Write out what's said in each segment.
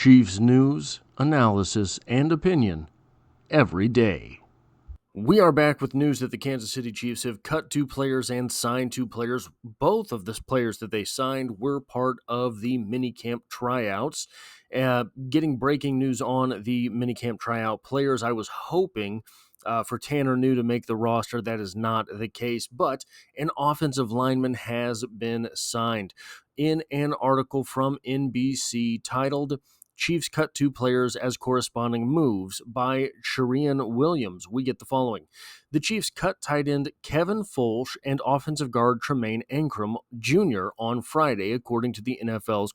Chiefs news, analysis, and opinion every day. We are back with news that the Kansas City Chiefs have cut 2 players and signed 2 players. Both of the players that they signed were part of the minicamp tryouts. Getting breaking news on the minicamp tryout players, I was hoping for Tanner New to make the roster. That is not the case, but an offensive lineman has been signed. In an article from NBC titled Chiefs Cut 2 Players as Corresponding Moves by Sharian Williams, we get the following. The Chiefs cut tight end Kevin Fulch and offensive guard Tremaine Ankrum Jr. on Friday, according to the NFL's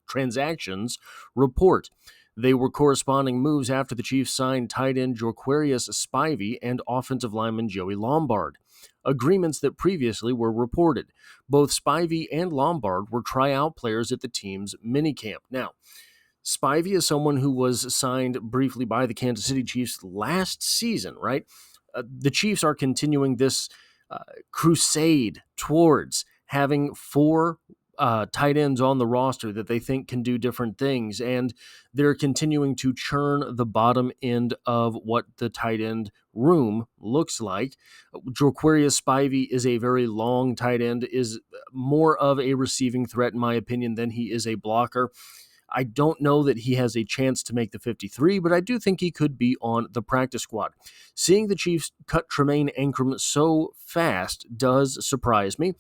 transactions report. They were corresponding moves after the Chiefs signed tight end Jorquarius Spivey and offensive lineman Joey Lombard. Agreements that previously were reported. Both Spivey and Lombard were tryout players at the team's minicamp. Now, Spivey is someone who was signed briefly by the Kansas City Chiefs last season, right? The Chiefs are continuing this crusade towards having 4 tight ends on the roster that they think can do different things, and they're continuing to churn the bottom end of what the tight end room looks like. Jorquarius Spivey is a very long tight end, is more of a receiving threat, in my opinion, than he is a blocker. I don't know that he has a chance to make the 53, but I do think he could be on the practice squad. Seeing the Chiefs cut Tremaine Ankrum so fast does surprise me.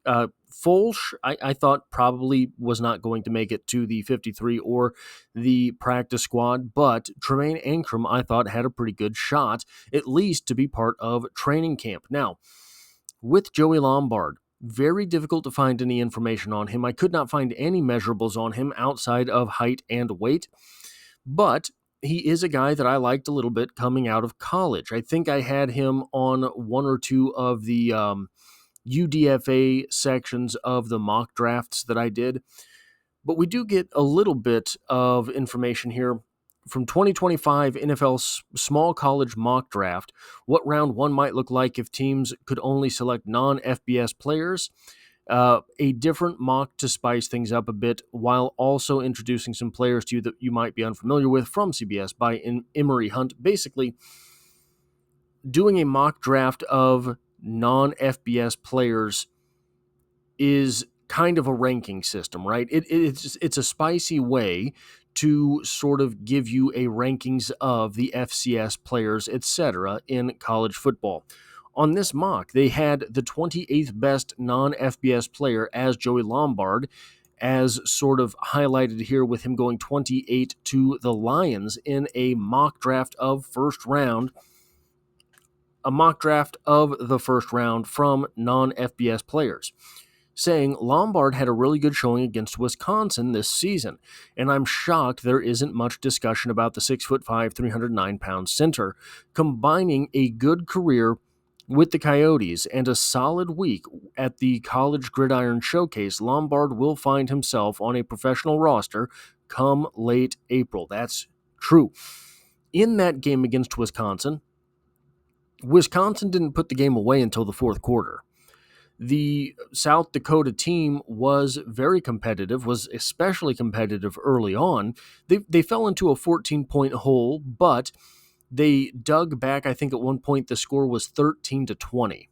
Fulch, I thought probably was not going to make it to the 53 or the practice squad, but Tremaine Ankrum, I thought, had a pretty good shot, at least to be part of training camp. Now, with Joey Lombard, very difficult to find any information on him. I could not find any measurables on him outside of height and weight, but he is a guy that I liked a little bit coming out of college. I think I had him on 1 or 2 of the UDFA sections of the mock drafts that I did, but we do get a little bit of information here from 2025 NFL Small College Mock Draft, what round 1 might look like if teams could only select non-FBS players, a different mock to spice things up a bit while also introducing some players to you that you might be unfamiliar with from CBS by Emery Hunt. Basically, doing a mock draft of non-FBS players is kind of a ranking system, right? It's a spicy way to sort of give you a rankings of the FCS players, etc., in college football. On this mock, they had the 28th best non-FBS player as Joey Lombard, as sort of highlighted here with him going 28 to the Lions in a mock draft of first round. A mock draft of the first round from non-FBS players, saying Lombard had a really good showing against Wisconsin this season, and I'm shocked there isn't much discussion about the 6'5", 309-pound center, combining a good career with the Coyotes and a solid week at the College Gridiron Showcase. Lombard will find himself on a professional roster come late April. That's true. In that game against Wisconsin didn't put the game away until the fourth quarter. The South Dakota team was very competitive, was especially competitive early on. They fell into a 14-point hole, but they dug back. I think at one point the score was 13-20.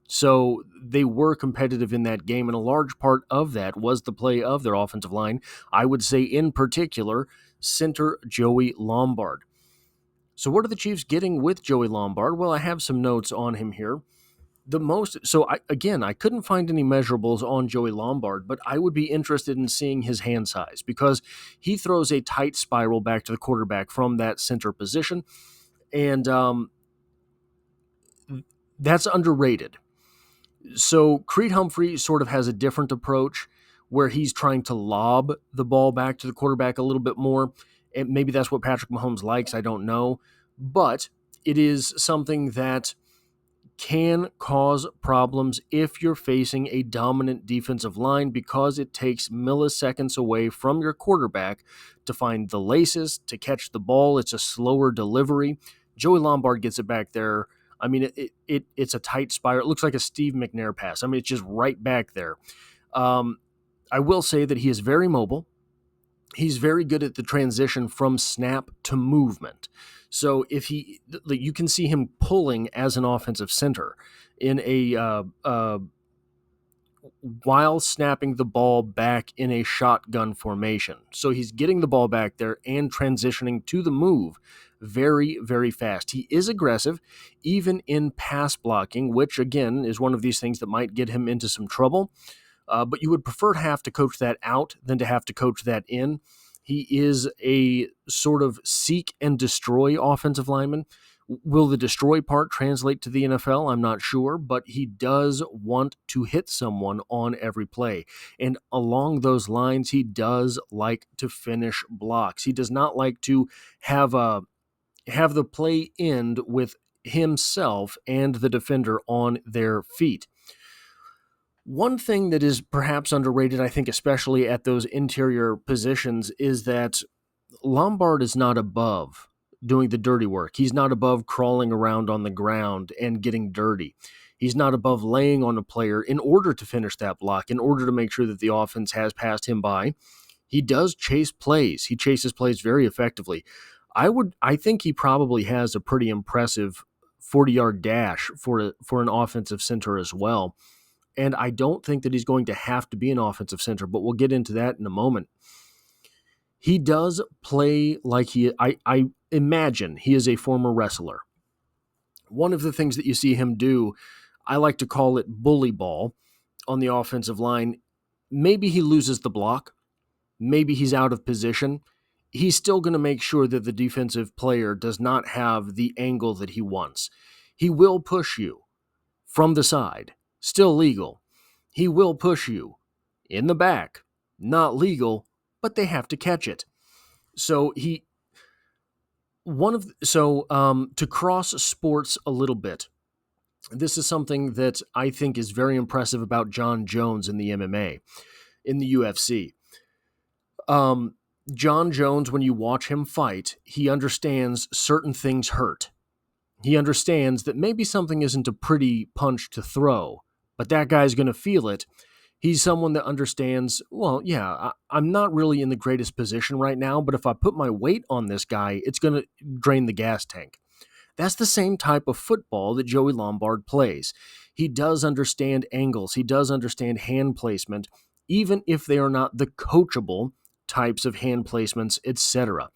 So they were competitive in that game, and a large part of that was the play of their offensive line. I would say in particular, center Joey Lombard. So what are the Chiefs getting with Joey Lombard? Well, I have some notes on him here. I couldn't find any measurables on Joey Lombard, but I would be interested in seeing his hand size because he throws a tight spiral back to the quarterback from that center position, and that's underrated. So Creed Humphrey sort of has a different approach where he's trying to lob the ball back to the quarterback a little bit more, and maybe that's what Patrick Mahomes likes, I don't know, but it is something that can cause problems if you're facing a dominant defensive line because it takes milliseconds away from your quarterback to find the laces, to catch the ball. It's a slower delivery. Joey Lombard gets it back there. I mean, it's a tight spiral. It looks like a Steve McNair pass. I mean, it's just right back there. I will say that he is very mobile. he's very good at the transition from snap to movement. So if you can see him pulling as an offensive center in while snapping the ball back in a shotgun formation. So he's getting the ball back there and transitioning to the move very, very fast. He is aggressive, even in pass blocking, which again is one of these things that might get him into some trouble. But you would prefer to have to coach that out than to have to coach that in. He is a sort of seek and destroy offensive lineman. Will the destroy part translate to the NFL? I'm not sure, but he does want to hit someone on every play. And along those lines, he does like to finish blocks. He does not like to have the play end with himself and the defender on their feet. One thing that is perhaps underrated, I think, especially at those interior positions, is that Lombard is not above doing the dirty work. He's not above crawling around on the ground and getting dirty. He's not above laying on a player in order to finish that block, in order to make sure that the offense has passed him by. He does chase plays. He chases plays very effectively. I think he probably has a pretty impressive 40-yard dash for an offensive center as well. And I don't think that he's going to have to be an offensive center, but we'll get into that in a moment. He does play like I imagine he is a former wrestler. One of the things that you see him do, I like to call it bully ball on the offensive line. Maybe he loses the block. Maybe he's out of position. He's still going to make sure that the defensive player does not have the angle that he wants. He will push you from the side. Still legal. He will push you in the back. Not legal, but they have to catch it. So to cross sports a little bit, this is something that I think is very impressive about Jon Jones in the MMA, in the UFC. Jon Jones, when you watch him fight, he understands certain things hurt. He understands that maybe something isn't a pretty punch to throw, but that guy's going to feel it. He's someone that understands, well, yeah, I'm not really in the greatest position right now, but if I put my weight on this guy, it's going to drain the gas tank. That's the same type of football that Joey Lombard plays. He does understand angles. He does understand hand placement, even if they are not the coachable types of hand placements, etc.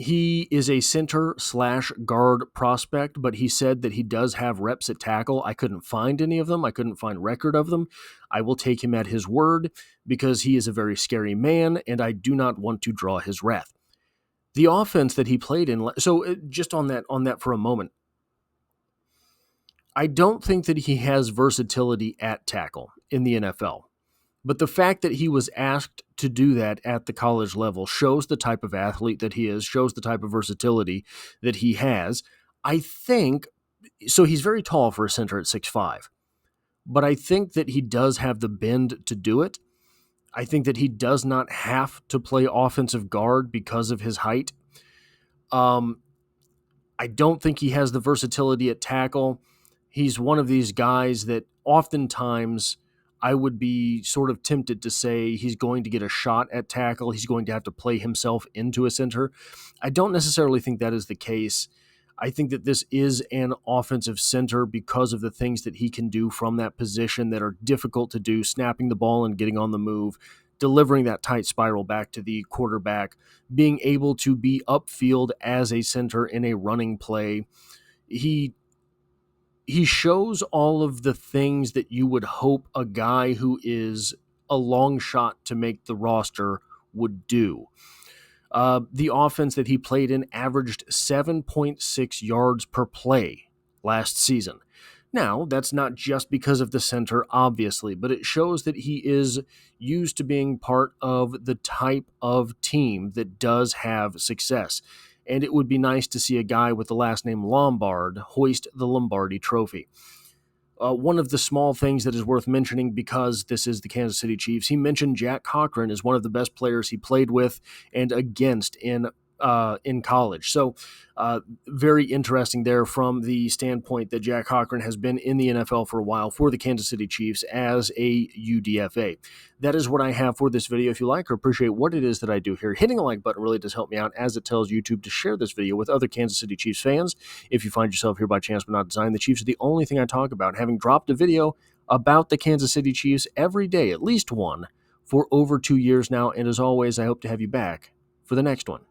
He is a center/guard prospect, but he said that he does have reps at tackle. I couldn't find any of them. I couldn't find record of them. I will take him at his word because he is a very scary man, and I do not want to draw his wrath. The offense that he played in, so just on that for a moment, I don't think that he has versatility at tackle in the NFL. But the fact that he was asked to do that at the college level shows the type of athlete that he is, shows the type of versatility that he has. I think, so he's very tall for a center at 6'5", but I think that he does have the bend to do it. I think that he does not have to play offensive guard because of his height. I don't think he has the versatility at tackle. He's one of these guys that oftentimes I would be sort of tempted to say he's going to get a shot at tackle. He's going to have to play himself into a center. I don't necessarily think that is the case. I think that this is an offensive center because of the things that he can do from that position that are difficult to do, snapping the ball and getting on the move, delivering that tight spiral back to the quarterback, being able to be upfield as a center in a running play. He shows all of the things that you would hope a guy who is a long shot to make the roster would do. The offense that he played in averaged 7.6 yards per play last season. Now, that's not just because of the center, obviously, but it shows that he is used to being part of the type of team that does have success. And it would be nice to see a guy with the last name Lombard hoist the Lombardi Trophy. One of the small things that is worth mentioning, because this is the Kansas City Chiefs, he mentioned Jack Cochran as one of the best players he played with and against in in college. So very interesting there from the standpoint that Jack Cochran has been in the NFL for a while for the Kansas City Chiefs as a UDFA. That is what I have for this video. If you like or appreciate what it is that I do here, hitting a like button really does help me out, as it tells YouTube to share this video with other Kansas City Chiefs fans. If you find yourself here by chance but not design, the Chiefs are the only thing I talk about, having dropped a video about the Kansas City Chiefs every day, at least one, for over 2 years now. And as always, I hope to have you back for the next one.